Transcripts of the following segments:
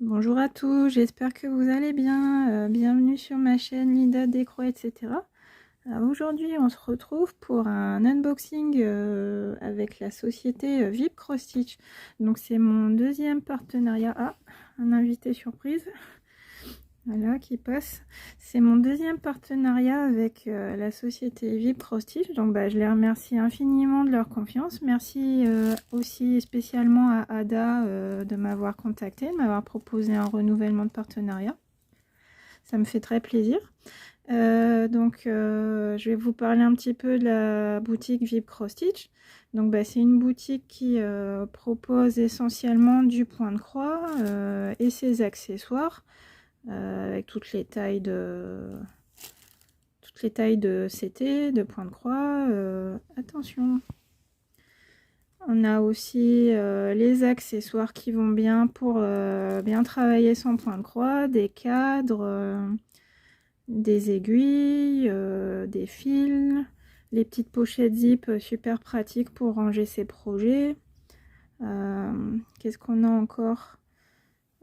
Bonjour à tous, j'espère que vous allez bien. Bienvenue sur ma chaîne Lida Décro, etc. Aujourd'hui, on se retrouve pour un unboxing avec la société VIP Cross Stitch. Donc, c'est mon deuxième partenariat. Ah, un invité surprise. Voilà, qui passe. C'est mon deuxième partenariat avec la société VIP Cross Stitch. Donc, je les remercie infiniment de leur confiance. Merci aussi spécialement à Ada de m'avoir contacté, de m'avoir proposé un renouvellement de partenariat. Ça me fait très plaisir. Je vais vous parler un petit peu de la boutique VIP Cross Stitch. Donc, c'est une boutique qui propose essentiellement du point de croix et ses accessoires. Avec toutes les tailles de CT, de point de croix. Attention, on a aussi les accessoires qui vont bien pour bien travailler son point de croix, des cadres, des aiguilles, des fils, les petites pochettes zip super pratiques pour ranger ses projets. Qu'est-ce qu'on a encore?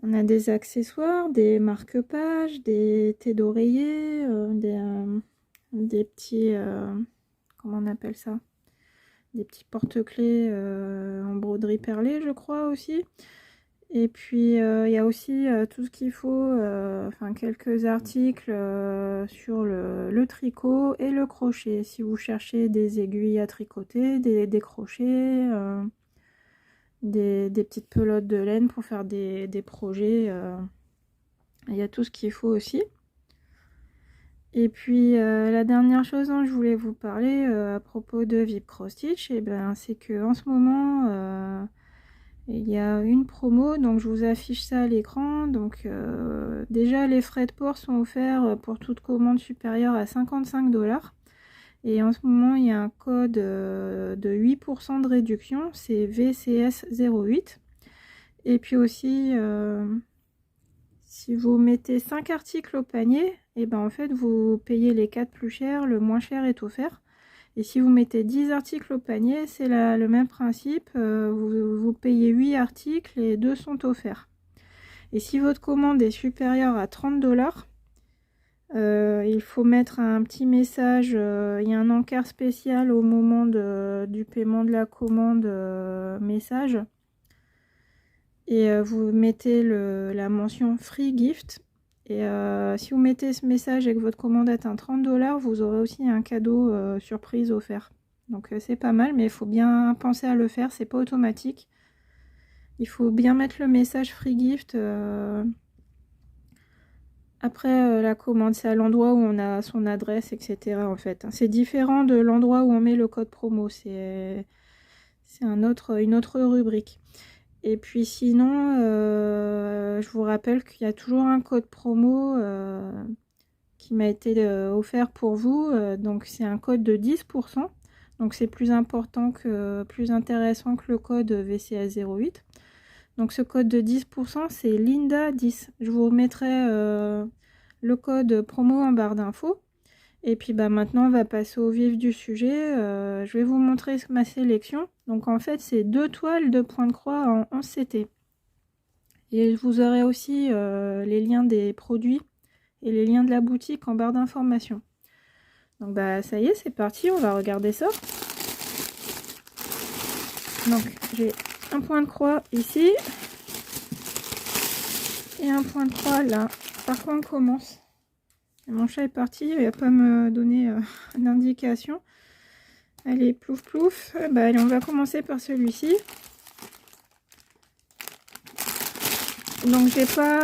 On a des accessoires, des marque-pages, des thés d'oreiller, des petits, comment on appelle ça? Des petits porte-clés en broderie perlée, je crois aussi. Et puis, il y a aussi tout ce qu'il faut, enfin quelques articles sur le tricot et le crochet. Si vous cherchez des aiguilles à tricoter, des crochets, des petites pelotes de laine pour faire des projets. Il y a tout ce qu'il faut aussi. Et puis la dernière chose dont je voulais vous parler à propos de VIP Cross Stitch, c'est que en ce moment il y a une promo, donc je vous affiche ça à l'écran. Donc déjà les frais de port sont offerts pour toute commande supérieure à 55 $. Et en ce moment il y a un code de 8% de réduction, c'est VCS08. Et puis aussi si vous mettez 5 articles au panier, en fait vous payez les 4 plus chers, le moins cher est offert. Et si vous mettez 10 articles au panier, c'est le même principe, vous payez 8 articles et 2 sont offerts. Et si votre commande est supérieure à 30 $, il faut mettre un petit message, il y a un encart spécial au moment du paiement de la commande, message. Et vous mettez la mention Free Gift. Et si vous mettez ce message et que votre commande atteint 30 $, vous aurez aussi un cadeau surprise offert. Donc c'est pas mal, mais il faut bien penser à le faire, c'est pas automatique. Il faut bien mettre le message Free Gift après la commande. C'est à l'endroit où on a son adresse, etc. en fait. C'est différent de l'endroit où on met le code promo. C'est une autre rubrique. Et puis sinon, je vous rappelle qu'il y a toujours un code promo qui m'a été offert pour vous. Donc c'est un code de 10%. Donc c'est plus intéressant que le code VCA08. Donc ce code de 10%, c'est Linda10. Je vous remettrai le code promo en barre d'infos. Et puis maintenant on va passer au vif du sujet. Je vais vous montrer ma sélection. Donc en fait c'est 2 toiles de point de croix en 11 CT. Et vous aurez aussi les liens des produits et les liens de la boutique en barre d'informations. Donc ça y est, c'est parti, on va regarder ça. Donc j'ai un point de croix ici et un point de croix là. Par quoi on commence? Mon chat est parti, il va pas me donner d'indication. Allez, plouf plouf. Allez, on va commencer par celui-ci. Donc j'ai pas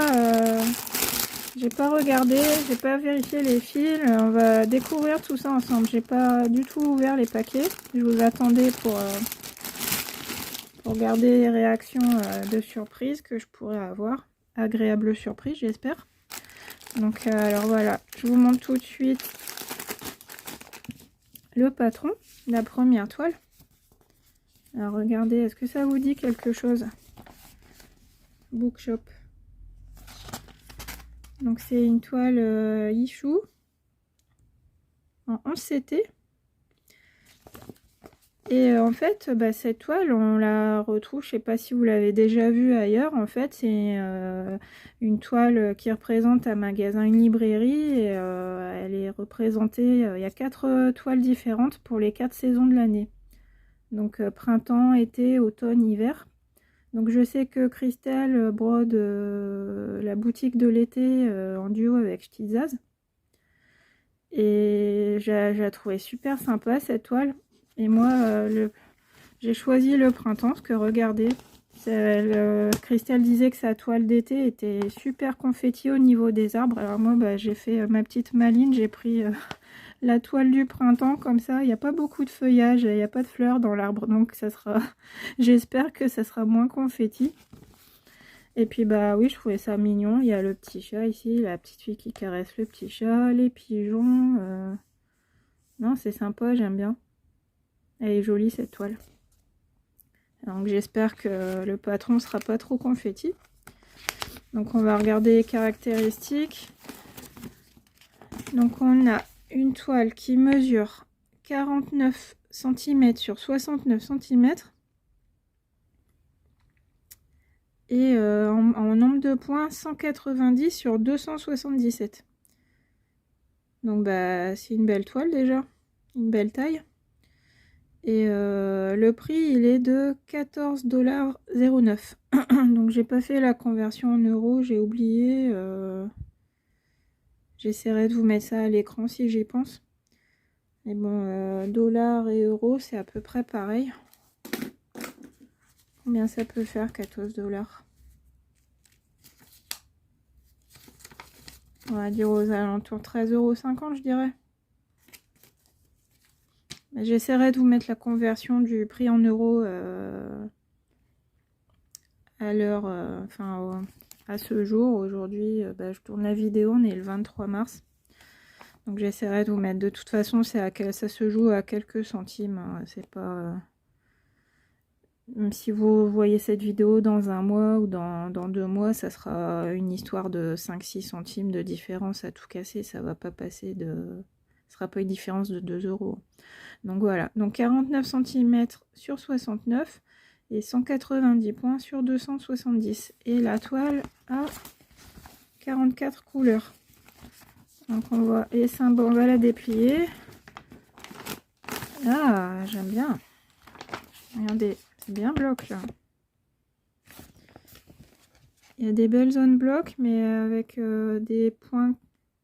regardé, j'ai pas vérifié les fils. On va découvrir tout ça ensemble. J'ai pas du tout ouvert les paquets. Je vous attendais pour regarder les réactions de surprise que je pourrais avoir. Agréable surprise, j'espère. Donc alors voilà, je vous montre tout de suite le patron, la première toile. Alors regardez, est-ce que ça vous dit quelque chose? Bookshop. Donc c'est une toile Issue en 11 CT. Et en fait, bah, cette toile, on la retrouve, je sais pas si vous l'avez déjà vue ailleurs. En fait, c'est une toile qui représente un magasin, une librairie. Et elle est représentée, il y a 4 toiles différentes pour les 4 saisons de l'année. Donc printemps, été, automne, hiver. Donc je sais que Christelle brode la boutique de l'été en duo avec Stizaz. Et j'ai trouvé super sympa cette toile. Et moi, j'ai choisi le printemps parce que regardez, Christelle disait que sa toile d'été était super confetti au niveau des arbres. Alors moi, bah, j'ai fait ma petite maline, j'ai pris la toile du printemps comme ça. Il n'y a pas beaucoup de feuillage, il n'y a pas de fleurs dans l'arbre, donc ça sera. J'espère que ça sera moins confetti. Et puis bah oui, je trouvais ça mignon. Il y a le petit chat ici, la petite fille qui caresse le petit chat, les pigeons. Non, c'est sympa, j'aime bien. Elle est jolie cette toile. Donc j'espère que le patron sera pas trop confetti. Donc on va regarder les caractéristiques. Donc on a une toile qui mesure 49 cm sur 69 cm. Et en nombre de points, 190 sur 277. Donc bah c'est une belle toile déjà, une belle taille. Et le prix il est de 14,09 $. Donc j'ai pas fait la conversion en euros, j'ai oublié. J'essaierai de vous mettre ça à l'écran si j'y pense. Mais bon, dollars et euros c'est à peu près pareil. Combien ça peut faire 14 $? On va dire aux alentours 13,50 € je dirais. J'essaierai de vous mettre la conversion du prix en euros à l'heure, enfin à ce jour. Aujourd'hui, bah, je tourne la vidéo, on est le 23 mars. Donc j'essaierai de vous mettre. De toute façon, ça se joue à quelques centimes. Hein, c'est pas. Même si vous voyez cette vidéo dans un mois ou dans 2 mois, ça sera une histoire de 5-6 centimes de différence à tout casser. Ça va pas passer de. Ce sera pas une différence de 2 €. Donc voilà, donc 49 cm sur 69 et 190 points sur 270. Et la toile a 44 couleurs. Donc on voit les symboles, on va la déplier. Ah, j'aime bien. Regardez, c'est bien bloc là. Il y a des belles zones blocs, mais avec des points,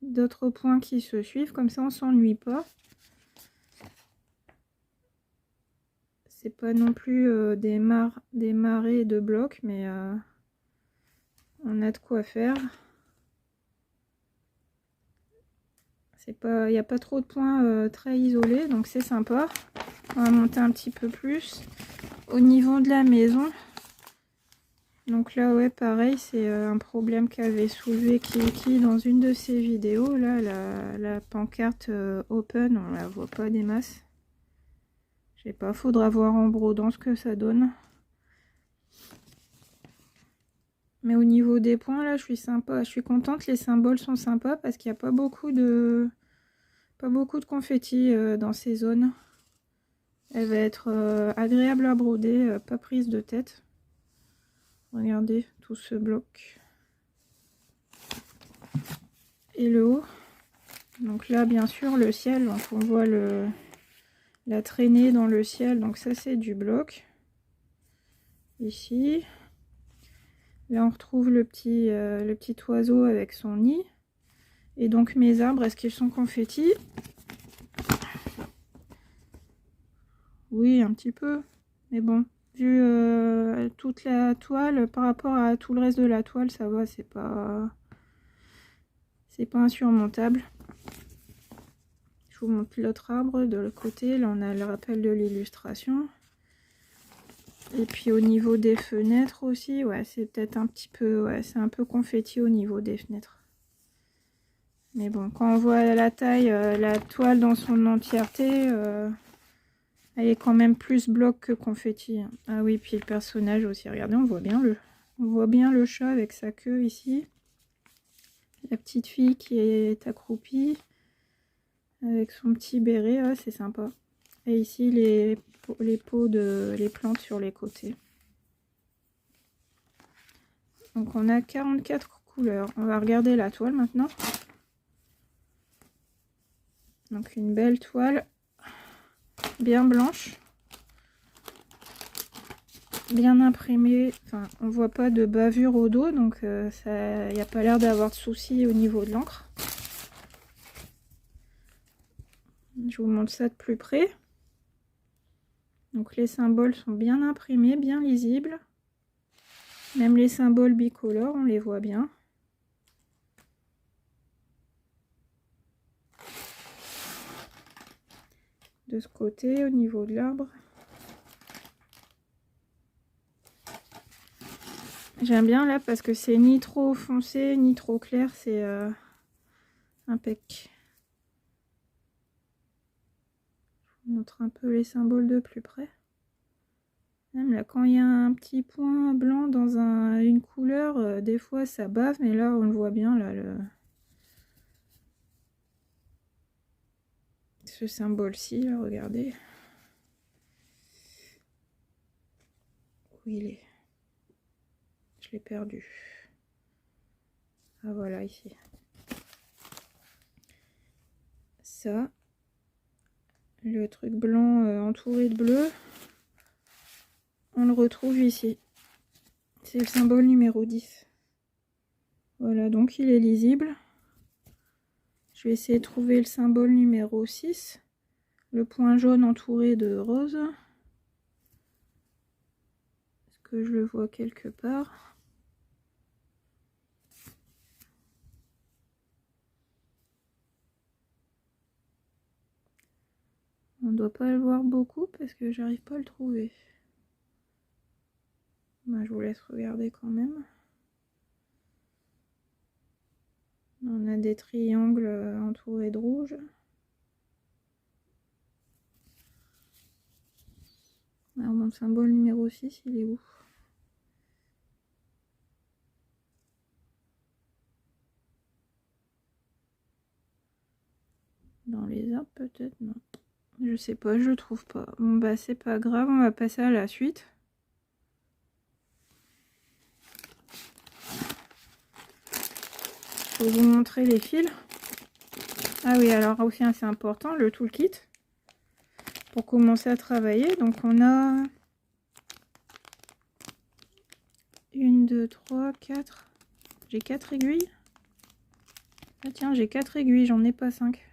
d'autres points qui se suivent, comme ça on s'ennuie pas. C'est pas non plus des marées de blocs, mais on a de quoi faire. C'est pas, il n'y a pas trop de points très isolés, donc c'est sympa. On va monter un petit peu plus au niveau de la maison. Donc là, ouais, pareil, c'est un problème qu'avait soulevé Kiki dans une de ses vidéos. Là, la pancarte open, on la voit pas des masses. Je sais pas, faudra voir en brodant ce que ça donne. Mais au niveau des points, là, je suis sympa. Je suis contente, les symboles sont sympas parce qu'il n'y a pas beaucoup de confetti dans ces zones. Elle va être agréable à broder, pas prise de tête. Regardez tout ce bloc. Et le haut. Donc là, bien sûr, le ciel. Donc on voit la traînée dans le ciel. Donc ça, c'est du bloc. Ici. Là, on retrouve le petit oiseau avec son nid. Et donc mes arbres, est-ce qu'ils sont confettis? Oui, un petit peu. Mais bon, vu toute la toile, par rapport à tout le reste de la toile, ça va, c'est pas insurmontable. Je vous montre l'autre arbre de l'autre côté. Là, on a le rappel de l'illustration. Et puis au niveau des fenêtres aussi, ouais, c'est peut-être un petit peu, ouais, c'est un peu confetti au niveau des fenêtres. Mais bon, quand on voit la taille, la toile dans son entièreté, elle est quand même plus bloc que confetti. Ah oui, puis le personnage aussi. Regardez, on voit bien le chat avec sa queue ici. La petite fille qui est accroupie avec son petit béret, c'est sympa. Et ici les pots les plantes sur les côtés. Donc on a 44 couleurs. On va regarder la toile maintenant. Donc une belle toile, bien blanche, bien imprimée. Enfin, on voit pas de bavure au dos, donc il n'y a pas l'air d'avoir de soucis au niveau de l'encre. Je vous montre ça de plus près. Donc les symboles sont bien imprimés, bien lisibles. Même les symboles bicolores, on les voit bien. De ce côté, au niveau de l'arbre. J'aime bien là parce que c'est ni trop foncé, ni trop clair, c'est impec. Je vous montre un peu les symboles de plus près. Même là, quand il y a un petit point blanc dans une couleur, des fois ça bave, mais là on le voit bien, là, ce symbole-ci, là, regardez. Où il est? Je l'ai perdu. Ah voilà, ici. Ça, le truc blanc entouré de bleu, on le retrouve ici. C'est le symbole numéro 10. Voilà, donc il est lisible. Je vais essayer de trouver le symbole numéro 6. Le point jaune entouré de rose. Est-ce que je le vois quelque part? On ne doit pas le voir beaucoup parce que j'arrive pas à le trouver. Bah, je vous laisse regarder quand même. On a des triangles entourés de rouge. Alors mon symbole numéro 6, il est où? Dans les arbres peut-être? Non. Je sais pas, je le trouve pas. Bon bah c'est pas grave, on va passer à la suite. Je vais vous montrer les fils. Ah oui, alors aussi c'est important, le toolkit. Pour commencer à travailler, donc on a 1, 2, 3, 4. J'ai 4 aiguilles. Ah tiens, j'ai 4 aiguilles, j'en ai pas 5.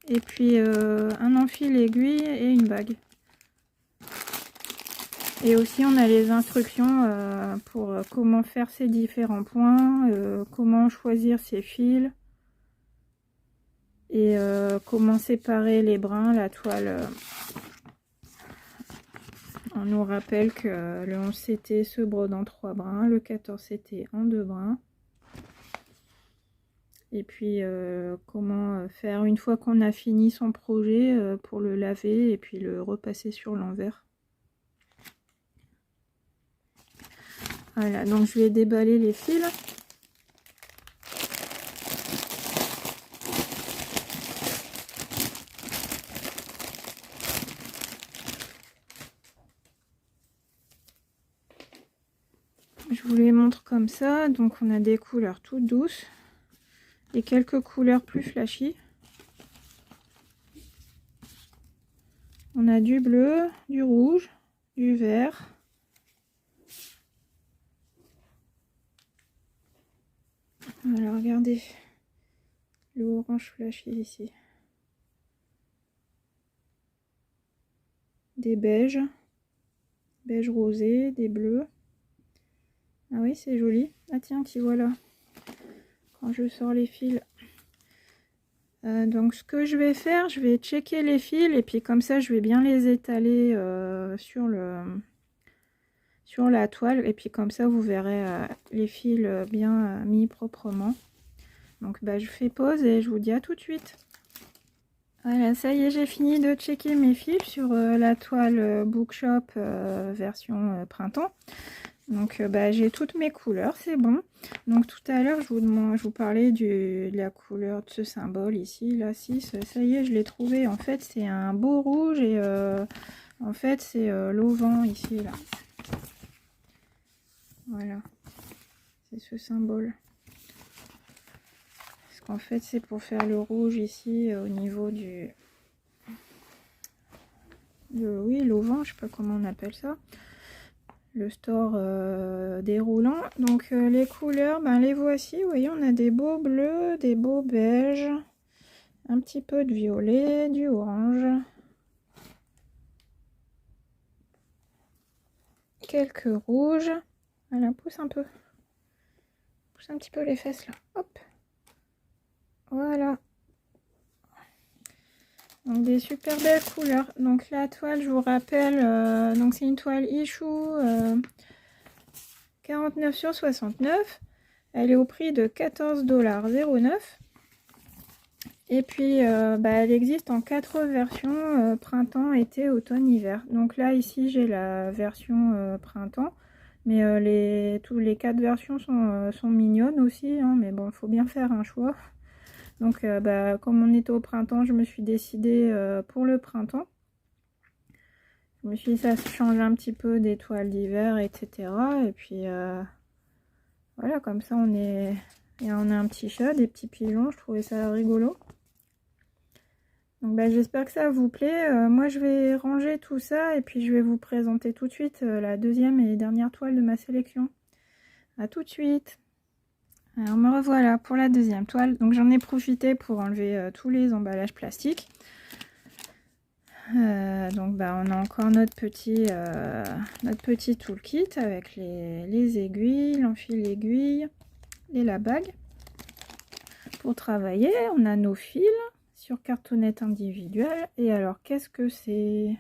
Et puis un enfil aiguille et une bague. Et aussi on a les instructions pour comment faire ces différents points, comment choisir ses fils et comment séparer les brins. La toile, on nous rappelle que le 11 CT se brode en 3 brins, le 14 CT en 2 brins. Et puis comment faire une fois qu'on a fini son projet pour le laver et puis le repasser sur l'envers. Voilà, donc je vais déballer les fils. Je vous les montre comme ça. Donc on a des couleurs toutes douces et quelques couleurs plus flashy. On a du bleu, du rouge, du vert. Voilà, regardez le orange flashy ici. Des beiges, beige rosé, des bleus. Ah oui, c'est joli. Ah tiens, t'y voilà. Quand je sors les fils. Donc ce que je vais faire, je vais checker les fils et puis comme ça je vais bien les étaler sur la toile et puis comme ça vous verrez les fils bien mis proprement. Donc bah, je fais pause et je vous dis à tout de suite. Voilà, ça y est, j'ai fini de checker mes fils sur la toile Bookshop version printemps. Donc j'ai toutes mes couleurs, c'est bon. Donc tout à l'heure je vous parlais de la couleur de ce symbole ici, la 6, ça y est je l'ai trouvé. En fait c'est un beau rouge et en fait c'est l'auvent ici là. Voilà, c'est ce symbole. Parce qu'en fait c'est pour faire le rouge ici au niveau du... oui, l'auvent, je sais pas comment on appelle ça. Le store déroulant. Donc les couleurs, les voici. Vous voyez, on a des beaux bleus, des beaux beiges, un petit peu de violet, du orange, quelques rouges. Voilà, pousse un petit peu les fesses là. Hop, voilà. Donc des super belles couleurs. Donc la toile, je vous rappelle, donc c'est une toile Issue 49 sur 69. Elle est au prix de 14,09 $. Et puis elle existe en 4 versions, printemps, été, automne, hiver. Donc là ici j'ai la version printemps. Mais tous les 4 versions sont mignonnes aussi, hein, mais bon, il faut bien faire un choix. Donc comme on était au printemps, je me suis décidée pour le printemps. Je me suis dit ça change un petit peu des toiles d'hiver, etc. Et puis voilà, comme ça on a un petit chat, des petits pigeons, je trouvais ça rigolo. Donc j'espère que ça vous plaît. Moi je vais ranger tout ça et puis je vais vous présenter tout de suite la deuxième et dernière toile de ma sélection. A tout de suite. Alors me revoilà pour la deuxième toile. Donc j'en ai profité pour enlever tous les emballages plastiques. Donc on a encore notre petit toolkit avec les aiguilles, l'enfil aiguille et la bague. Pour travailler, on a nos fils sur cartonnette individuelle. Et alors qu'est-ce que c'est?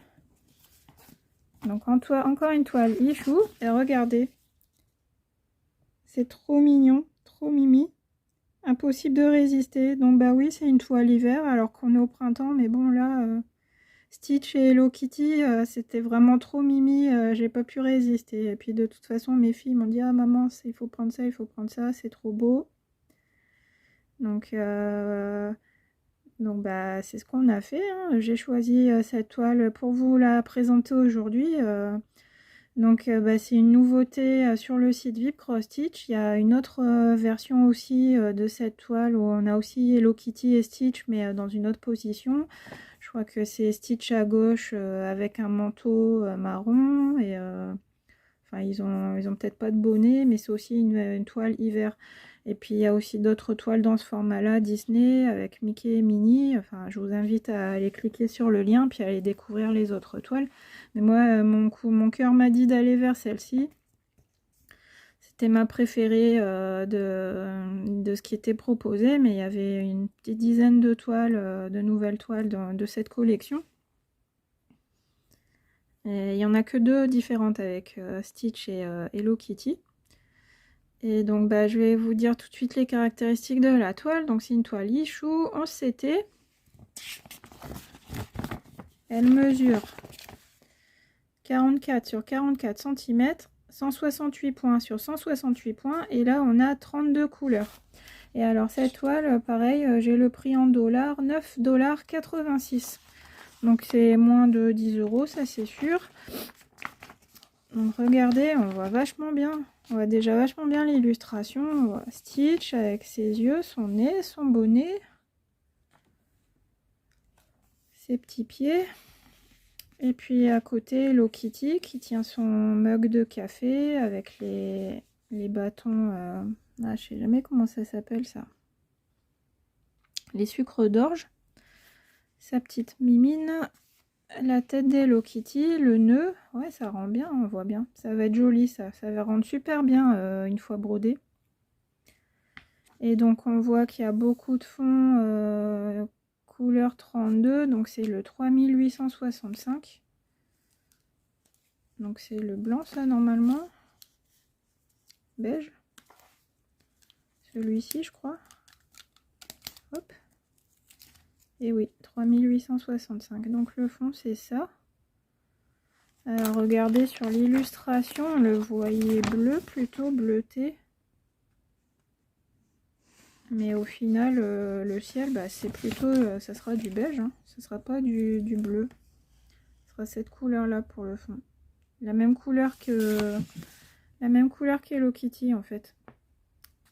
Donc encore une toile Issue. Et regardez, c'est trop mignon, trop mimi. Impossible de résister. Donc oui, c'est une toile hiver alors qu'on est au printemps. Mais bon là, Stitch et Hello Kitty, c'était vraiment trop mimi. J'ai pas pu résister. Et puis de toute façon, mes filles m'ont dit: ah maman, il faut prendre ça, il faut prendre ça, c'est trop beau. Donc c'est ce qu'on a fait, hein. J'ai choisi cette toile pour vous la présenter aujourd'hui. C'est une nouveauté sur le site VIP Cross Stitch. Il y a une autre version aussi de cette toile où on a aussi Hello Kitty et Stitch, mais dans une autre position. Je crois que c'est Stitch à gauche avec un manteau marron. Et ils ont peut-être pas de bonnet, mais c'est aussi une toile hiver. Et puis il y a aussi d'autres toiles dans ce format-là, Disney, avec Mickey et Minnie. Enfin, je vous invite à aller cliquer sur le lien, puis à aller découvrir les autres toiles. Mais moi, mon cœur m'a dit d'aller vers celle-ci. C'était ma préférée de ce qui était proposé, mais il y avait une petite dizaine de toiles, de nouvelles toiles de cette collection. Et il n'y en a que 2 différentes avec Stitch et Hello Kitty. Et donc je vais vous dire tout de suite les caractéristiques de la toile. Donc c'est une toile Issue 11 CT. Elle mesure 44 sur 44 cm, 168 points sur 168 points. Et là on a 32 couleurs. Et alors cette toile, pareil, j'ai le prix en dollars, 9,86 $. Donc c'est moins de 10 €, ça c'est sûr. Donc regardez, on voit vachement bien. On voit déjà vachement bien l'illustration. On voit Stitch avec ses yeux, son nez, son bonnet, ses petits pieds. Et puis à côté, Hello Kitty qui tient son mug de café avec les bâtons. Je sais jamais comment ça s'appelle ça. Les sucres d'orge. Sa petite mimine. La tête d'Hello Kitty, le nœud, ouais ça rend bien, on voit bien. Ça va être joli ça va rendre super bien une fois brodé. Et donc on voit qu'il y a beaucoup de fonds couleur 32, donc c'est le 3865. Donc c'est le blanc ça normalement. Beige. Celui-ci je crois. Hop. Et oui, 3865. Donc le fond c'est ça. Alors regardez sur l'illustration, on le voyait bleu, plutôt bleuté. Mais au final, le ciel, bah, c'est plutôt, ça sera du beige, hein. Ça sera pas du bleu. Ce sera cette couleur-là pour le fond. La même couleur qu'Hello Kitty en fait.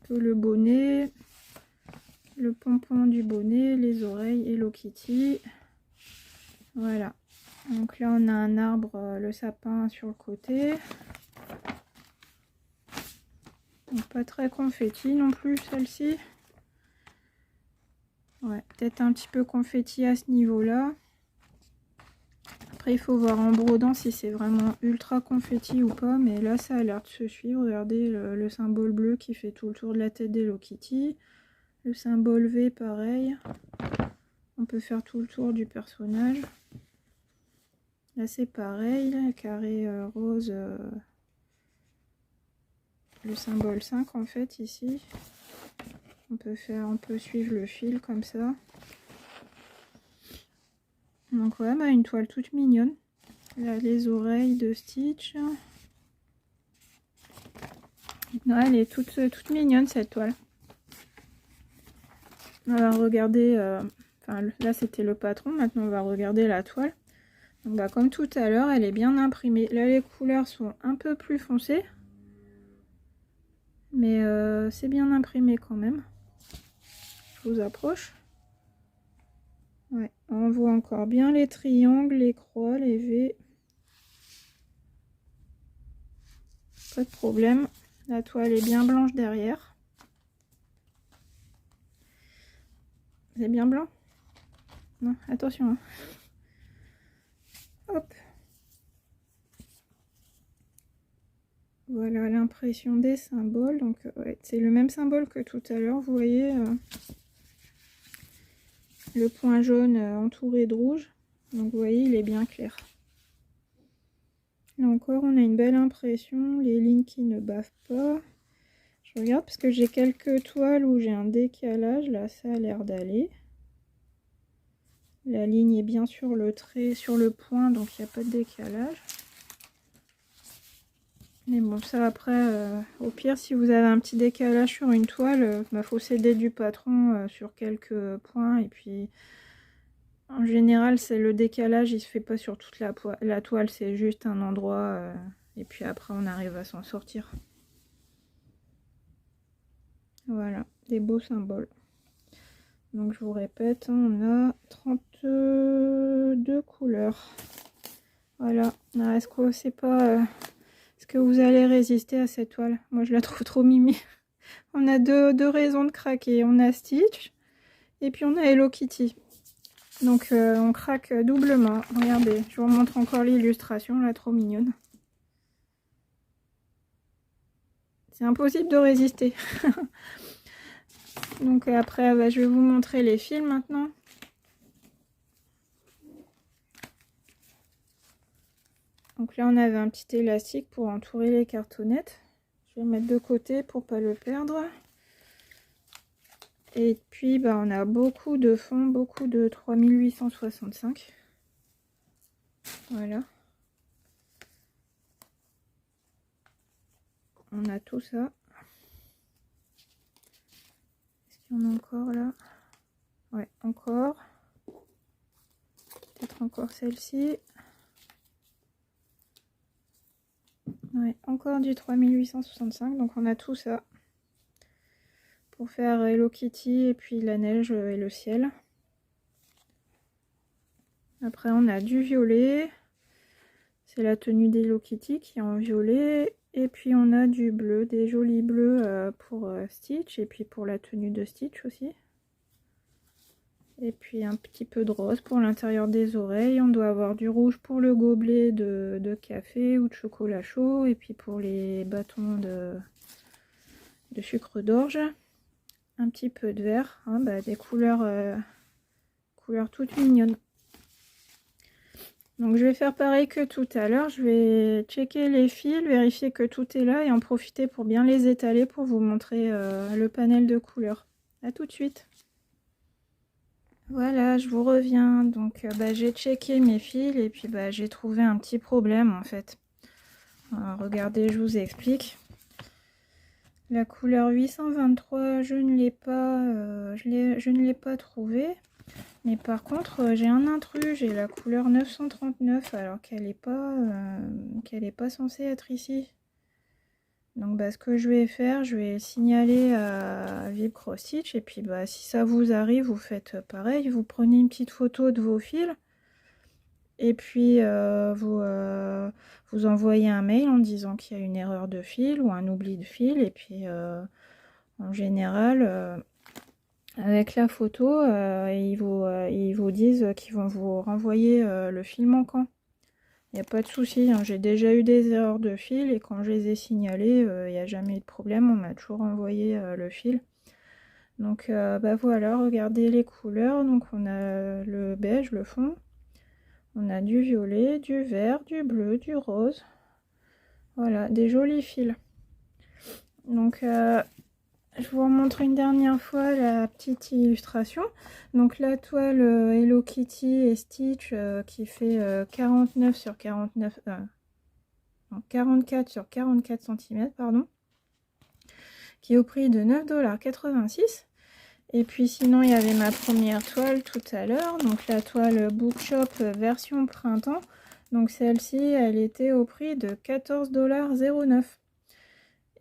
Que le bonnet, le pompon du bonnet, les oreilles Hello Kitty. Voilà. Donc là on a un arbre, le sapin sur le côté. Donc pas très confetti non plus celle-ci. Ouais, peut-être un petit peu confetti à ce niveau-là. Après, il faut voir en brodant si c'est vraiment ultra confetti ou pas. Mais là, ça a l'air de se suivre. Regardez le symbole bleu qui fait tout le tour de la tête d'Hello Kitty. Le symbole V, pareil. On peut faire tout le tour du personnage. Là, c'est pareil. Là, carré rose. Le symbole 5, en fait, ici. On peut suivre le fil comme ça. Donc ouais, bah, une toile toute mignonne. Là, les oreilles de Stitch. Ouais, elle est toute mignonne cette toile. On va regarder, enfin là c'était le patron, maintenant on va regarder la toile. Donc bah, comme tout à l'heure, elle est bien imprimée. Là les couleurs sont un peu plus foncées. Mais c'est bien imprimé quand même. Je vous approche. Ouais, on voit encore bien les triangles, les croix, les V. Pas de problème. La toile est bien blanche derrière. C'est bien blanc? Non, attention. Hein. Hop. Voilà l'impression des symboles. Donc ouais, c'est le même symbole que tout à l'heure. Vous voyez le point jaune entouré de rouge. Donc vous voyez, il est bien clair. Là encore, on a une belle impression. Les lignes qui ne bavent pas. Je regarde parce que j'ai quelques toiles où j'ai un décalage. Là, ça a l'air d'aller. La ligne est bien sur le trait, sur le point, donc il n'y a pas de décalage. Mais bon, ça après, au pire, si vous avez un petit décalage sur une toile, bah, faut s'aider du patron sur quelques points. Et puis, en général, c'est le décalage, il se fait pas sur toute la toile, c'est juste un endroit. Et puis après, on arrive à s'en sortir. Voilà, des beaux symboles. Donc, je vous répète, on a 32 couleurs. Voilà, est-ce que c'est pas... Est-ce que vous allez résister à cette toile? Moi, je la trouve trop mimi. On a deux raisons de craquer. On a Stitch et puis on a Hello Kitty. Donc, on craque doublement. Regardez, je vous montre encore l'illustration, là, trop mignonne. C'est impossible de résister. Donc, après, bah, je vais vous montrer les fils maintenant. Donc là, on avait un petit élastique pour entourer les cartonnettes. Je vais le mettre de côté pour pas le perdre. Et puis, bah, on a beaucoup de fonds, beaucoup de 3865. Voilà. On a tout ça. Est-ce qu'il y en a encore là? Ouais, encore. Peut-être encore celle-ci. Ouais, encore du 3865. Donc on a tout ça. Pour faire Hello Kitty et puis la neige et le ciel. Après on a du violet. C'est la tenue d'Hello Kitty qui est en violet. Et puis on a du bleu, des jolis bleus pour Stitch. Et puis pour la tenue de Stitch aussi. Et puis un petit peu de rose pour l'intérieur des oreilles. On doit avoir du rouge pour le gobelet de café ou de chocolat chaud. Et puis pour les bâtons de sucre d'orge. Un petit peu de vert. Hein, bah, des couleurs toutes mignonnes. Donc je vais faire pareil que tout à l'heure. Je vais checker les fils, vérifier que tout est là et en profiter pour bien les étaler pour vous montrer le panel de couleurs. A tout de suite. Voilà, je vous reviens. Donc, j'ai checké mes fils et puis j'ai trouvé un petit problème en fait. Regardez, je vous explique. La couleur 823, je ne l'ai pas, je ne l'ai pas trouvée. Mais par contre, j'ai un intrus, j'ai la couleur 939 alors qu'elle est pas censée être ici. Donc ce que je vais faire, je vais signaler à Vib Cross Stitch et puis si ça vous arrive, vous faites pareil, vous prenez une petite photo de vos fils et puis vous envoyez un mail en disant qu'il y a une erreur de fil ou un oubli de fil et puis en général avec la photo ils vous disent qu'ils vont vous renvoyer le fil manquant. Il n'y a pas de souci, hein. J'ai déjà eu des erreurs de fil et quand je les ai signalées, il n'y a jamais eu de problème, on m'a toujours envoyé le fil. Donc voilà, regardez les couleurs. Donc on a le beige, le fond. On a du violet, du vert, du bleu, du rose. Voilà, des jolis fils. Donc je vous remontre une dernière fois la petite illustration. Donc la toile Hello Kitty et Stitch qui fait 49 sur 49... 44 sur 44 cm, pardon, qui est au prix de 9,86 $. Et puis sinon, il y avait ma première toile tout à l'heure, donc la toile Bookshop version printemps. Donc celle-ci, elle était au prix de 14,09 $.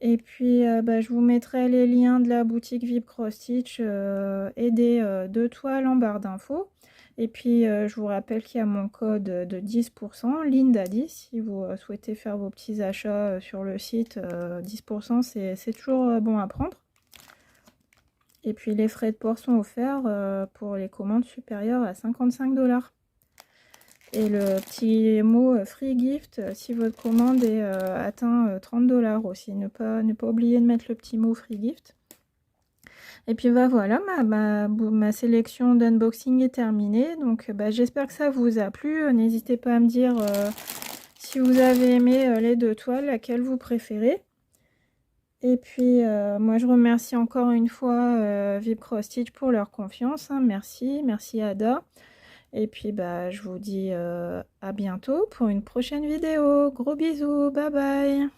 Et puis, je vous mettrai les liens de la boutique Vib Cross Stitch et des deux toiles en barre d'infos. Et puis, je vous rappelle qu'il y a mon code de 10%, Linda10, si vous souhaitez faire vos petits achats sur le site. 10%, c'est toujours bon à prendre. Et puis, les frais de port sont offerts pour les commandes supérieures à 55 $. Et le petit mot free gift si votre commande est atteint 30 $ aussi. Ne pas oublier de mettre le petit mot free gift. Et puis voilà, ma sélection d'unboxing est terminée. Donc j'espère que ça vous a plu. N'hésitez pas à me dire si vous avez aimé les deux toiles, laquelle vous préférez. Et puis moi je remercie encore une fois Vib Cross Stitch pour leur confiance. Hein. Merci Ada. Et puis je vous dis à bientôt pour une prochaine vidéo. Gros bisous, bye bye.